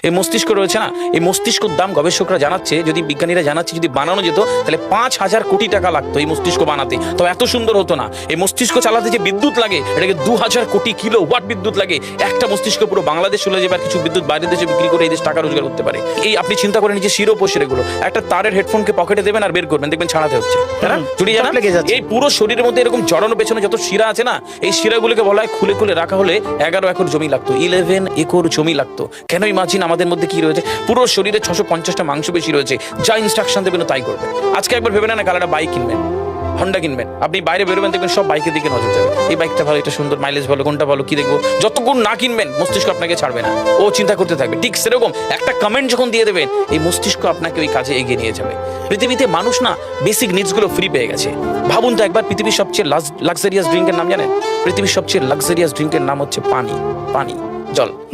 এই মস্তিষ্ক রয়েছে না, এই মস্তিষ্কর দাম গবেষকরা জানাচ্ছে, যদি বিজ্ঞানীরা জানাচ্ছে, যদি বানানো যেত তাহলে 5,000 কোটি টাকা লাগতো এই মস্তিষ্ক বানাতে। তো এত সুন্দর হতো না। এই মস্তিষ্ক চালাতে যে বিদ্যুৎ লাগে, এটাকে 2,000 কোটি কিলো ওয়াট বিদ্যুৎ লাগে। একটা মস্তিষ্ক পুরো বাংলাদেশ চলে যাবে, আর কিছু বিদ্যুৎ বাইরের দেশে বিক্রি করে এই দেশ টাকা রোজগার করতে পারে। এই আপনি চিন্তা করেন যে শিরোপোষের এগুলো, একটা তারের হেডফোনকে পকেটে দেবেন আর বের করবেন, দেখবেন ছাড়াতে হচ্ছে, তাই না? চুরি জানা এই পুরো শরীরের মধ্যে এরকম জড়ানো পেছনে যত শিরা আছে না, এই শিরাগুলোকে বলা হয় খুলে খুলে রাখা হলে 11 একর জমি লাগতো, 11 একর জমি লাগতো। কেন ইমাজিন আমাদের মধ্যে কি রয়েছে, পুরো শরীরে 650টা মাংসপেশি রয়েছে, যা ইনস্ট্রাকশন দেবেন তাই করবে। আজকে একবার ভেবে না, কাল একটা বাইক কিনবেন, হন্ডা কিনবেন, আপনি বাইরে বেরোবেন, দেখবেন সব বাইকের দিকে নজর যাবে। এই বাইকটা ভালো, এটা সুন্দর, মাইলেজ ভালো, কোনটা ভালো, কি দেখবো। যতক্ষণ না কিনবেন মস্তিষ্ক আপনাকে ছাড়বে না, ও চিন্তা করতে থাকবে। ঠিক সেরকম একটা কমেন্ট যখন দিয়ে দেবেন, এই মস্তিষ্ক আপনাকে ওই কাজে এগিয়ে নিয়ে যাবে। পৃথিবীতে মানুষ না বেসিক নিডস গুলো ফ্রি পেয়ে গেছে। ভাবুন তো একবার, পৃথিবীর সবচেয়ে লাক্সারিয়াস ড্রিঙ্কের নাম জানেন? পৃথিবীর সবচেয়ে লাক্সারিয়াস ড্রিঙ্কের নাম হচ্ছে পানি। পানি,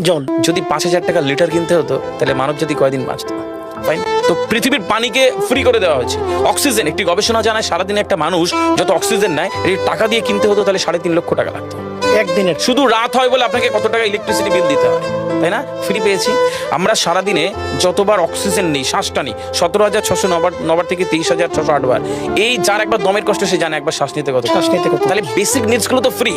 জল। যদি 5,000 টাকা লিটার কিনতে হতো, তাহলে মানব জাতি কয়দিন বাঁচত? ফাইন। তো পৃথিবীর পানিকে ফ্রি করে দেওয়া হয়েছে। অক্সিজেন, একটি গবেষণা জানায় সারাদিনে একটা মানুষ যত অক্সিজেন নেয়, এটি টাকা দিয়ে কিনতে হতো, তাহলে 3.5 লক্ষ টাকা লাগতো একদিনের। শুধু রাত হয় বলে আপনাকে কত টাকা ইলেকট্রিসিটি বিল দিতে হয়, তাই না? ফ্রি পেয়েছি। আমরা সারাদিনে যতবার অক্সিজেন নিই, শ্বাসটা নিই, 17,609 থেকে 23,608 বার। এই যার একবার দমের কষ্ট, সে জানে একবার শ্বাস নিতে কত। তাহলে বেসিক নিডস গুলো তো ফ্রি,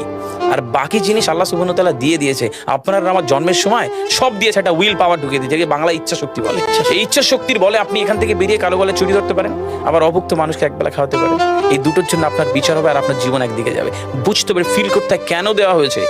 আর বাকি জিনিস আল্লাহ সুবহানাহু ওয়া তাআলা দিয়ে দিয়েছে। আপনার আমার জন্মের সময় সব দিয়েছে, একটা উইল পাওয়ার ঢুকিয়ে দিয়েছে, যেটাকে বাংলা ইচ্ছা শক্তি বলে। এই ইচ্ছা শক্তির বলে আপনি এখান থেকে বেরিয়ে কালো বলে চুরি ধরতে পারেন, আবার অভুক্ত মানুষকে একবেলা খাওয়াতে পারেন। এই দুটোর জন্য আপনার বিচার হবে, আর আপনার জীবন একদিকে যাবে। বুঝতে পারে, ফিল করতে কেন দেওয়া হয়েছে।